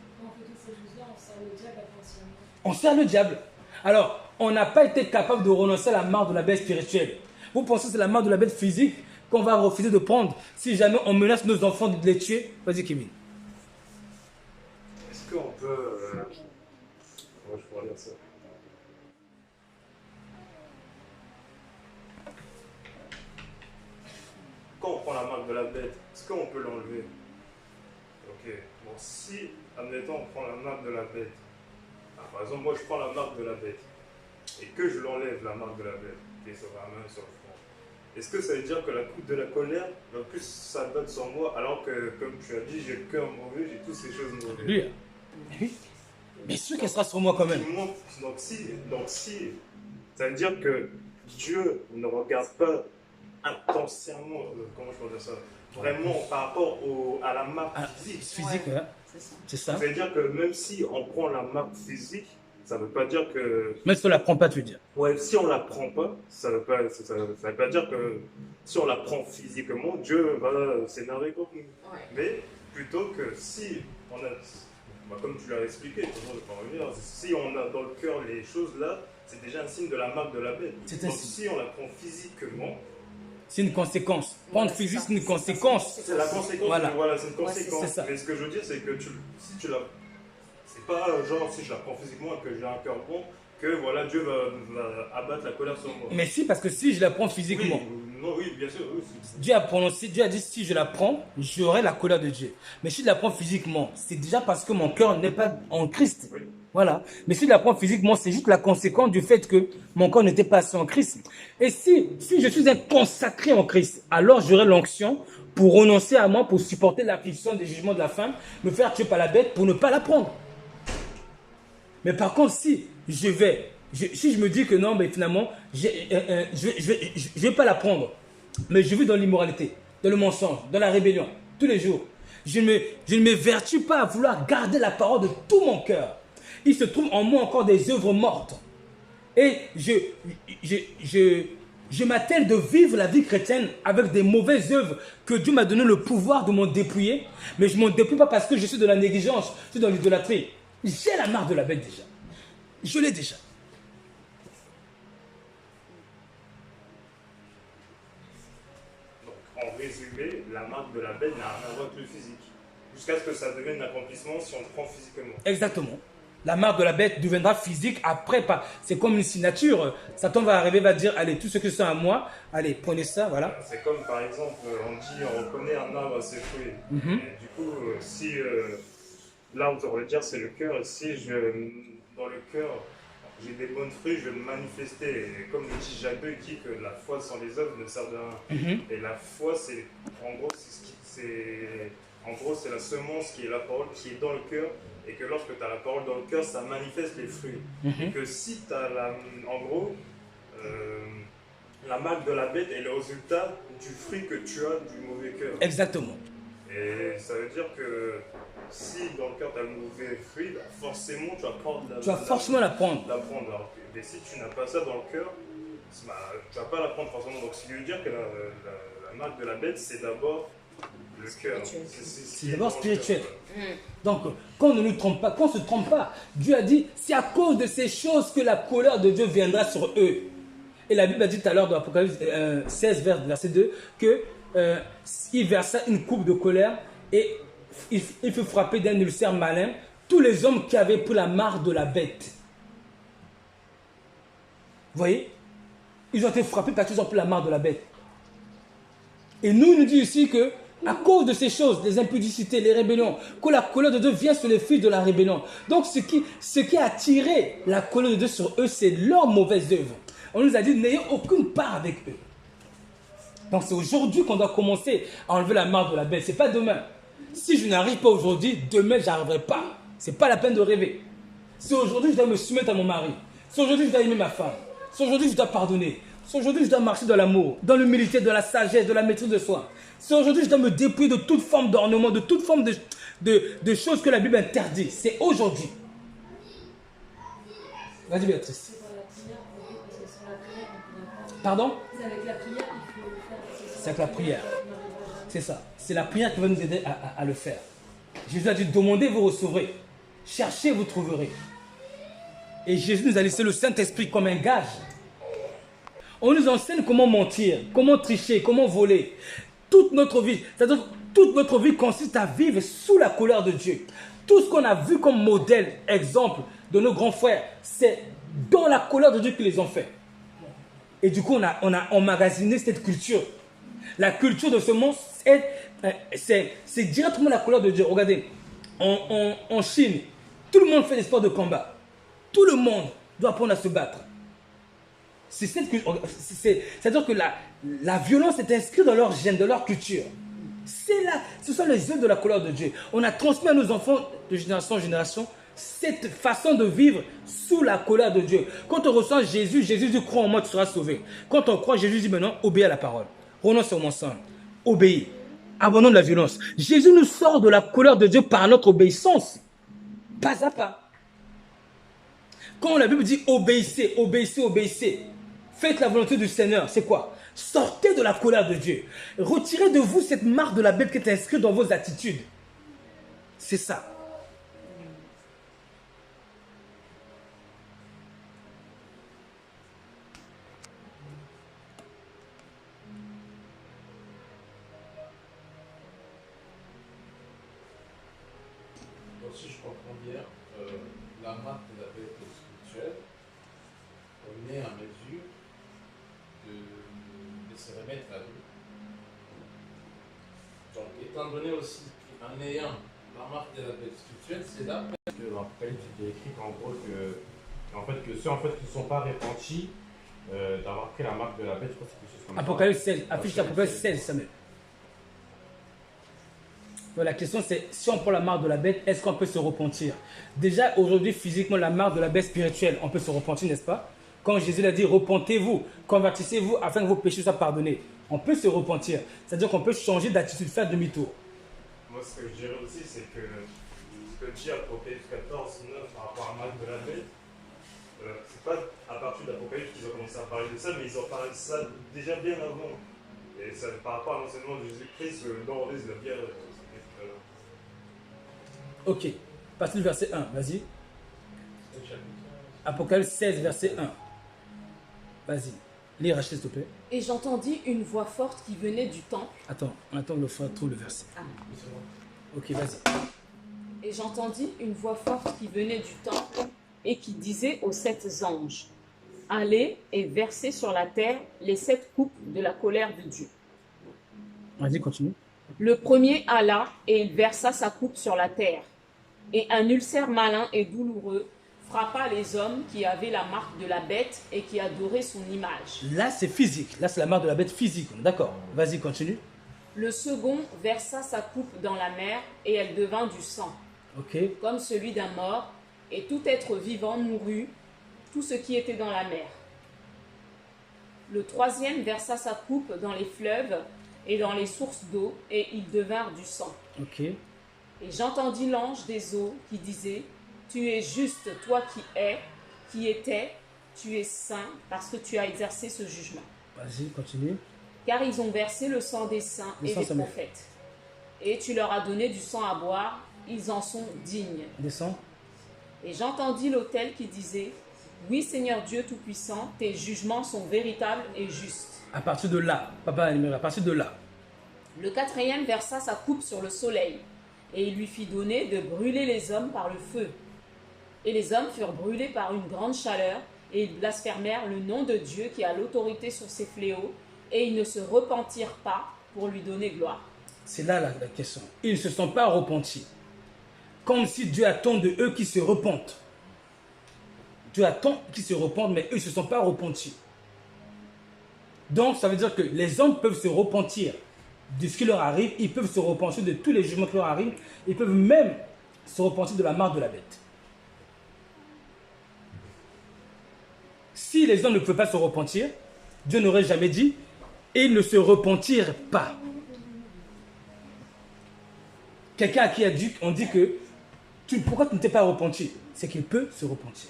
On sert le diable. Alors, on n'a pas été capable de renoncer à la marque de la bête spirituelle. Vous pensez que c'est la marque de la bête physique qu'on va refuser de prendre si jamais on menace nos enfants de les tuer? Vas-y, Kevin. Est-ce qu'on peut... Moi, je pourrais dire ça. Quand on prend la marque de la bête, est-ce qu'on peut l'enlever? Ok. Bon, si, admettons, on prend la marque de la bête. Par exemple, moi, je prends la marque de la bête et que je l'enlève, la marque de la bête, et sur la main, sur le front. est-ce que ça veut dire que la coupe de la colère va plus s'abattre sur moi alors que, comme tu as dit, j'ai le cœur mauvais, j'ai toutes ces choses mauvaises. Lui, oui. Bien sûr qu'elle sera sur moi quand même. Donc si, ça veut dire que Dieu ne regarde pas intensément, comment je peux dire ça, vraiment par rapport à la marque physique. Physique, Ouais. ouais. C'est ça. C'est ça. Ça veut dire que même si on prend la marque physique, ça veut pas dire que... Même si on ne la prend pas, tu veux dire. Ouais, si on la prend pas, ça veut pas dire que si on la prend physiquement, Dieu va s'énerver contre nous. Ouais. Mais plutôt que si on a, comme tu l'as expliqué, je vais pas revenir, si on a dans le cœur les choses là, c'est déjà un signe de la marque de la bête. C'est un Donc signe. si on la prend physiquement, C'est une conséquence. Prendre Ouais, physique, ça. c'est une conséquence. c'est la conséquence. Voilà. Voilà, c'est une conséquence. c'est ça. Mais ce que je veux dire, c'est que si tu la, c'est pas genre si je la prends physiquement et que j'ai un cœur bon, que voilà Dieu va abattre la colère sur moi. Mais si, parce que si je la prends physiquement, Oui, bien sûr. Oui, Dieu a prononcé, Dieu a dit si je la prends, j'aurai la colère de Dieu. Mais si je la prends physiquement, c'est déjà parce que mon cœur n'est pas en Christ. Oui. Voilà. Mais si je la prends physiquement, c'est juste la conséquence du fait que mon corps n'était pas assez en Christ. Et si je suis un consacré en Christ, alors j'aurai l'onction pour renoncer à moi, pour supporter l'affliction des jugements de la fin, me faire tuer par la bête pour ne pas la prendre. Mais par contre, si je me dis que non, mais finalement, je vais pas la prendre, mais je vis dans l'immoralité, dans le mensonge, dans la rébellion, tous les jours. Je ne m'évertue pas à vouloir garder la parole de tout mon cœur. Il se trouve en moi encore des œuvres mortes. Et je m'attelle de vivre la vie chrétienne avec des mauvaises œuvres que Dieu m'a donné le pouvoir de m'en dépouiller. Mais je ne m'en dépouille pas parce que je suis de la négligence, je suis dans l'idolâtrie. J'ai la marque de la bête déjà. Je l'ai déjà. Donc, en résumé, la marque de la bête n'a rien à voir avec le physique. Jusqu'à ce que ça devienne un accomplissement si on le prend physiquement. Exactement. La marque de la bête deviendra physique après. C'est comme une signature. Satan va arriver, va dire, allez, tout ce que c'est à moi, allez, prenez ça, voilà. C'est comme par exemple, on reconnaît un arbre à ses fruits. Mhm. Et du coup, si l'arbre, on va dire, c'est le cœur, et si dans le cœur, j'ai des bonnes fruits, je vais le manifester. Et comme le dit Jacques 2, il dit que la foi sans les œuvres ne sert de rien. Mhm. Et la foi, c'est en gros, c'est la semence qui est la parole qui est dans le cœur. Et que lorsque tu as la parole dans le cœur, ça manifeste les fruits. Et que si tu as la marque de la bête est le résultat du fruit que tu as du mauvais cœur. Exactement. Et ça veut dire que si dans le cœur tu as le mauvais fruit, bah forcément tu vas prendre Tu vas forcément la prendre. Mais si tu n'as pas ça dans le cœur, bah, tu ne vas pas la prendre forcément. Donc ce qui veut dire que la marque de la bête, c'est d'abord le cœur. C'est d'abord spirituel. Donc, qu'on ne nous trompe pas, qu'on ne se trompe pas. Dieu a dit, c'est à cause de ces choses que la colère de Dieu viendra sur eux. Et la Bible a dit tout à l'heure dans Apocalypse 16, verset 2, qu'il versa une coupe de colère et il fut frappé d'un ulcère malin tous les hommes qui avaient pris la marque de la bête. Vous voyez? Ils ont été frappés parce qu'ils ont pris la marque de la bête. Et nous, il nous dit ici que à cause de ces choses, les impudicités, les rébellions, que la colère de Dieu vient sur les fils de la rébellion. Donc, ce qui a attiré la colère de Dieu sur eux, c'est leurs mauvaises œuvres. On nous a dit, n'ayez aucune part avec eux. Donc, c'est aujourd'hui qu'on doit commencer à enlever la marque de la bête. Ce n'est pas demain. Si je n'arrive pas aujourd'hui, demain, je n'arriverai pas. Ce n'est pas la peine de rêver. Si aujourd'hui, je dois me soumettre à mon mari. Si aujourd'hui, je dois aimer ma femme. Si aujourd'hui, je dois pardonner. Si aujourd'hui, je dois marcher dans l'amour, dans l'humilité, dans la sagesse, de la maîtrise de soi. Si aujourd'hui, je dois me dépouiller de toute forme d'ornement, de toute forme de choses que la Bible interdit. C'est aujourd'hui. Vas-y, Béatrice. C'est par la prière, parce que sans la prière, on ne pourra pas. Pardon? C'est avec la prière qu'il faut le faire. C'est avec la prière. C'est ça. C'est la prière qui va nous aider à le faire. Jésus a dit, demandez, vous recevrez. Cherchez, vous trouverez. Et Jésus nous a laissé le Saint-Esprit comme un gage. On nous enseigne comment mentir, comment tricher, comment voler. Toute notre vie, c'est-à-dire toute notre vie consiste à vivre sous la colère de Dieu. Tout ce qu'on a vu comme modèle, exemple de nos grands frères, c'est dans la colère de Dieu qu'ils les ont fait. Et du coup, on a emmagasiné cette culture. La culture de ce monde, c'est directement la colère de Dieu. Regardez, en Chine, tout le monde fait des sports de combat. Tout le monde doit apprendre à se battre. C'est-à-dire que la violence est inscrite dans leur gène, dans leur culture. Ce sont les œuvres de la colère de Dieu. On a transmis à nos enfants de génération en génération cette façon de vivre sous la colère de Dieu. Quand on reçoit Jésus, Jésus dit crois en moi, tu seras sauvé. Quand on croit, Jésus dit maintenant obéis à la parole. Renonce au mensonge. Obéis. Abandonne la violence. Jésus nous sort de la colère de Dieu par notre obéissance. Pas à pas. Quand la Bible dit obéissez, obéissez, obéissez. Faites la volonté du Seigneur. C'est quoi? Sortez de la colère de Dieu. Retirez de vous cette marque de la bête qui est inscrite dans vos attitudes. C'est ça. Donc, si je comprends bien, la marque de la bête spirituelle, on est en mesure de se remettre à Dieu. Donc, étant donné aussi qu'en ayant la marque de la bête spirituelle, c'est là que dans l'Apocalypse, il est écrit qu'en gros, que ceux en fait, qui ne sont pas repentis d'avoir pris la marque de la bête, je crois que c'est quelque chose comme ça. Apocalypse 16, affiche Apocalypse 16, Samuel. La question c'est, si on prend la marque de la bête, est-ce qu'on peut se repentir? Déjà, aujourd'hui, physiquement, la marque de la bête spirituelle, on peut se repentir, n'est-ce pas? Quand Jésus l'a dit, repentez-vous, convertissez-vous afin que vos péchés soient pardonnés. On peut se repentir. C'est-à-dire qu'on peut changer d'attitude, faire demi-tour. Moi, ce que je dirais aussi, c'est que ce que dit Apocalypse 14, 9 par rapport à la marque de la bête, c'est pas à partir d'Apocalypse qu'ils ont commencé à parler de ça, mais ils ont parlé de ça déjà bien avant. Et ça, par rapport à l'enseignement de Jésus-Christ, l'ordre de la bière. Ok. Passez le verset 1, vas-y. Apocalypse 16, verset 1. Vas-y. Lis, Rachel, s'il te plaît. Et j'entendis une voix forte qui venait du temple. Attends, on attend que le frère trouve le verset. Ah. Ok, vas-y. Et j'entendis une voix forte qui venait du temple et qui disait aux 7 anges, allez et versez sur la terre les 7 coupes de la colère de Dieu. Vas-y, continue. Le premier alla et il versa sa coupe sur la terre. Et un ulcère malin et douloureux frappa les hommes qui avaient la marque de la bête et qui adoraient son image. Là, c'est physique. Là, c'est la marque de la bête physique. D'accord. Vas-y, continue. Le second versa sa coupe dans la mer et elle devint du sang, Ok. comme celui d'un mort, et tout être vivant mourut, tout ce qui était dans la mer. Le troisième versa sa coupe dans les fleuves et dans les sources d'eau, et ils devinrent du sang. Ok. Et j'entendis l'ange des eaux qui disait, tu es juste, toi qui étais, tu es saint, parce que tu as exercé ce jugement. Vas-y, continue. Car ils ont versé le sang des saints Le et sang, des ça me- prophètes. Et tu leur as donné du sang à boire, ils en sont dignes. Descends. Et j'entendis l'autel qui disait, oui Seigneur Dieu Tout-Puissant, tes jugements sont véritables et justes. À partir de là, papa, à partir de là. Le quatrième versa sa coupe sur le soleil, et il lui fit donner de brûler les hommes par le feu. Et les hommes furent brûlés par une grande chaleur, et ils blasphémèrent le nom de Dieu qui a l'autorité sur ces fléaux, et ils ne se repentirent pas pour lui donner gloire. C'est là la question. Ils ne se sont pas repentis. Comme si Dieu attend de eux qui se repentent. Dieu attend qu'ils se repentent, mais eux ne se sont pas repentis. Donc, ça veut dire que les hommes peuvent se repentir de ce qui leur arrive. Ils peuvent se repentir de tous les jugements qui leur arrivent. Ils peuvent même se repentir de la marque de la bête. Si les hommes ne pouvaient pas se repentir, Dieu n'aurait jamais dit « et ils ne se repentirent pas ». Quelqu'un à qui on dit que pourquoi tu ne t'es pas repenti? C'est qu'il peut se repentir.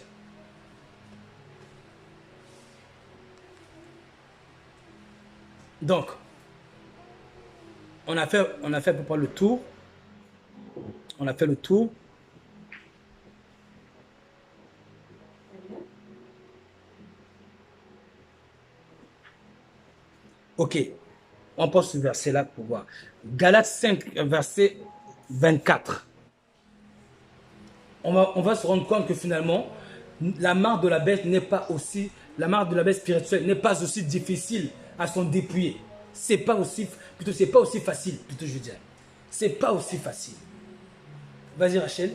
Donc, on a fait à peu près le tour. On a fait le tour. Ok, on passe ce verset-là pour voir. Galates 5, verset 24. On va se rendre compte que finalement, la marque de la bête n'est pas aussi, la marque de la bête spirituelle n'est pas aussi difficile à s'en dépouiller. C'est pas aussi facile, plutôt je veux dire. C'est pas aussi facile. Vas-y Rachel.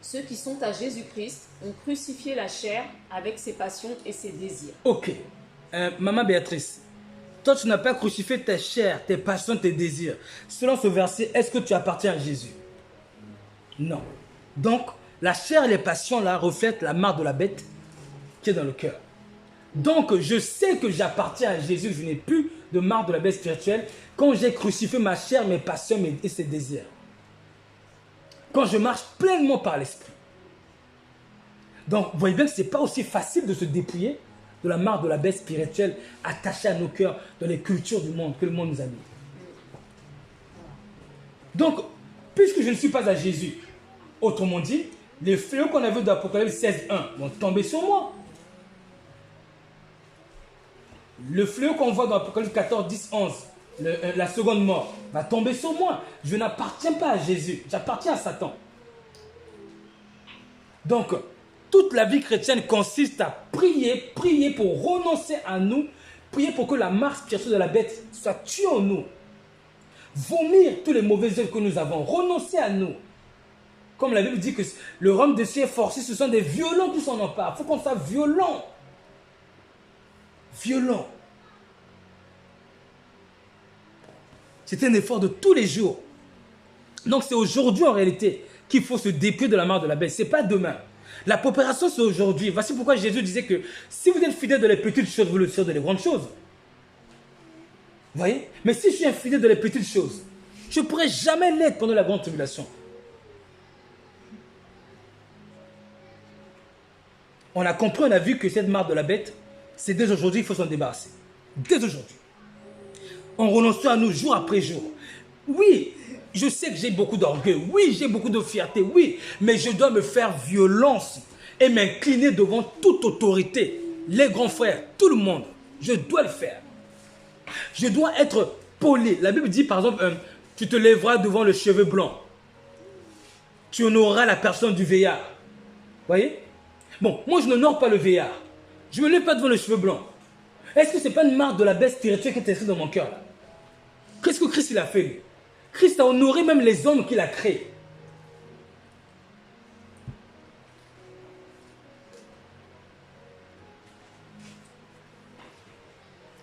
Ceux qui sont à Jésus-Christ ont crucifié la chair avec ses passions et ses désirs. Ok. Maman Béatrice, toi tu n'as pas crucifié tes chairs, tes passions, tes désirs. Selon ce verset, est-ce que tu appartiens à Jésus? Non. Donc, la chair et les passions là reflètent la marque de la bête qui est dans le cœur. Donc, je sais que j'appartiens à Jésus, je n'ai plus de marque de la bête spirituelle quand j'ai crucifié ma chair, mes passions et ses désirs. Quand je marche pleinement par l'esprit. Donc, vous voyez bien que ce n'est pas aussi facile de se dépouiller de la marque de la bête spirituelle attachée à nos cœurs dans les cultures du monde que le monde nous a mis. Donc, puisque je ne suis pas à Jésus, autrement dit, les fléaux qu'on a vus dans Apocalypse 16:1 vont tomber sur moi. Le fléau qu'on voit dans Apocalypse 14:10-11, la seconde mort, va tomber sur moi. Je n'appartiens pas à Jésus, j'appartiens à Satan. Donc, toute la vie chrétienne consiste à prier, prier pour renoncer à nous, prier pour que la marque spirituelle de la bête soit tuée en nous. Vomir tous les mauvais œuvres que nous avons, renoncer à nous. Comme la Bible dit que le royaume de Dieu est forcé, ce sont des violents qui s'en emparent. Il faut qu'on soit violent. Violent. C'est un effort de tous les jours. Donc c'est aujourd'hui en réalité qu'il faut se dépouiller de la marque de la bête. Ce n'est pas demain. La coopération c'est aujourd'hui. Voici pourquoi Jésus disait que si vous êtes fidèle dans les petites choses, vous le serez dans les grandes choses. Vous voyez? Mais si je suis infidèle dans les petites choses, je ne pourrai jamais l'être pendant la grande tribulation. On a compris, on a vu que cette marque de la bête, c'est dès aujourd'hui qu'il faut s'en débarrasser. Dès aujourd'hui. En renonçant à nous jour après jour. Oui, je sais que j'ai beaucoup d'orgueil. Oui, j'ai beaucoup de fierté. Oui, mais je dois me faire violence et m'incliner devant toute autorité. Les grands frères, tout le monde. Je dois le faire. Je dois être poli. La Bible dit par exemple, tu te lèveras devant le cheveu blanc. Tu honoreras la personne du vieillard. Vous voyez? Bon, moi je n'honore pas le vieillard. Je ne me lève pas devant le cheveu blanc. Est-ce que ce n'est pas une marque de la bête spirituelle qui est inscrite dans mon cœur là? Qu'est-ce que Christ il a fait lui? Christ a honoré même les hommes qu'il a créés.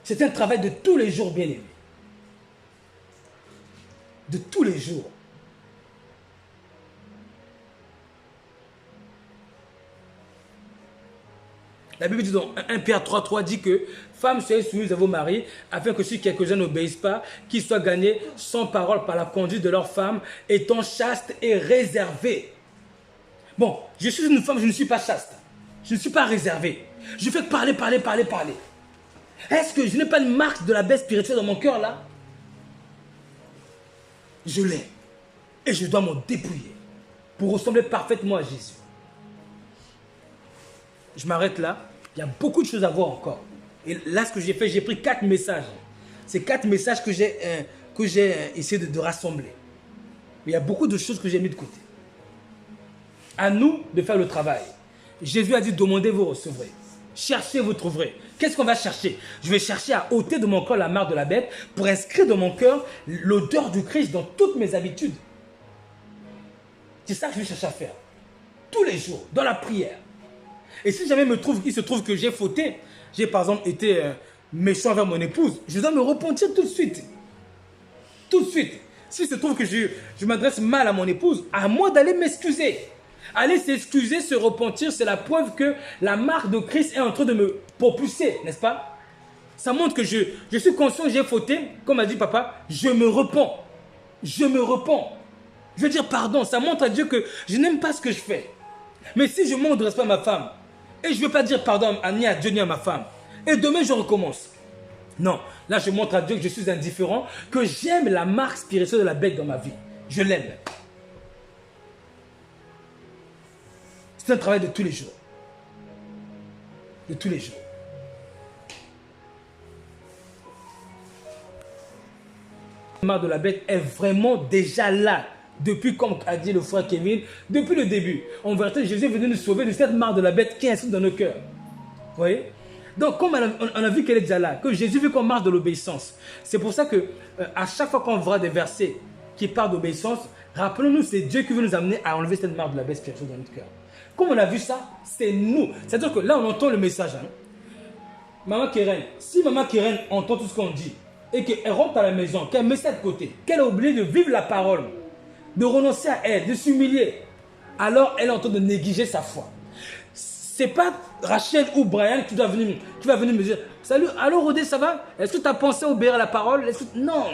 C'est un travail de tous les jours, bien aimé. De tous les jours. La Bible dit dans 1 Pierre 3:3 dit que femmes soyez soumises à vos maris afin que si quelques-uns n'obéissent pas, qu'ils soient gagnés sans parole par la conduite de leurs femmes, étant chastes et réservés. Bon, je suis une femme, je ne suis pas chaste. Je ne suis pas réservé. Je fais que parler. Est-ce que je n'ai pas une marque de la bête spirituelle dans mon cœur là? Je l'ai. Et je dois m'en dépouiller pour ressembler parfaitement à Jésus. Je m'arrête là. Il y a beaucoup de choses à voir encore. Et là, ce que j'ai fait, j'ai pris 4 messages. C'est 4 messages que j'ai essayé de rassembler. Mais il y a beaucoup de choses que j'ai mis de côté. À nous de faire le travail. Jésus a dit, demandez, vous recevrez. Cherchez, vous trouverez. Qu'est-ce qu'on va chercher? Je vais chercher à ôter de mon cœur la marque de la bête pour inscrire dans mon cœur l'odeur du Christ dans toutes mes habitudes. C'est ça que je vais chercher à faire. Tous les jours, dans la prière. Et si jamais il se trouve que j'ai fauté, j'ai par exemple été méchant envers mon épouse, je dois me repentir tout de suite. Tout de suite. S'il se trouve que je m'adresse mal à mon épouse, à moi d'aller m'excuser. Aller s'excuser, se repentir, c'est la preuve que la marque de Christ est en train de me propulser, n'est-ce pas? Ça montre que je suis conscient que j'ai fauté, comme a dit papa, je me repens. Je me repens. Je veux dire pardon, ça montre à Dieu que je n'aime pas ce que je fais. Mais si je manque de respect à ma femme, et je ne veux pas dire pardon ni à Dieu ni à ma femme, et demain je recommence. Non, là je montre à Dieu que je suis indifférent, que j'aime la marque spirituelle de la bête dans ma vie. Je l'aime. C'est un travail de tous les jours. De tous les jours. La marque de la bête est vraiment déjà là. Depuis, comme a dit le frère Kevin, depuis le début. En vérité, Jésus est venu nous sauver de cette marque de la bête qui est inscrite dans nos cœurs. Vous voyez? Donc, comme on a vu qu'elle est déjà là, que Jésus veut qu'on marche de l'obéissance. C'est pour ça que à chaque fois qu'on verra des versets qui parlent d'obéissance, rappelons-nous, c'est Dieu qui veut nous amener à enlever cette marque de la bête spirituelle dans notre cœur. Comme on a vu ça, c'est nous. C'est-à-dire que là, on entend le message. Hein. Maman Keren, si maman Keren entend tout ce qu'on dit et qu'elle rentre à la maison, qu'elle met ça de côté, qu'elle a oublié de vivre la parole, de renoncer à elle, de s'humilier, alors elle est en train de négliger sa foi. C'est pas Rachel ou Brian qui va venir me dire salut, allô Rodé, ça va? Est-ce que tu as pensé à obéir à la parole? Non,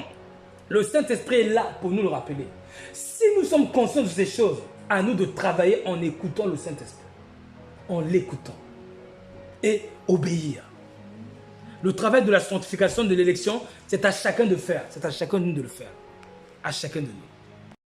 le Saint-Esprit est là pour nous le rappeler. Si nous sommes conscients de ces choses, à nous de travailler en écoutant le Saint-Esprit, en l'écoutant et obéir. Le travail de la sanctification de l'élection, c'est à chacun de faire, c'est à chacun de nous de le faire, à chacun de nous.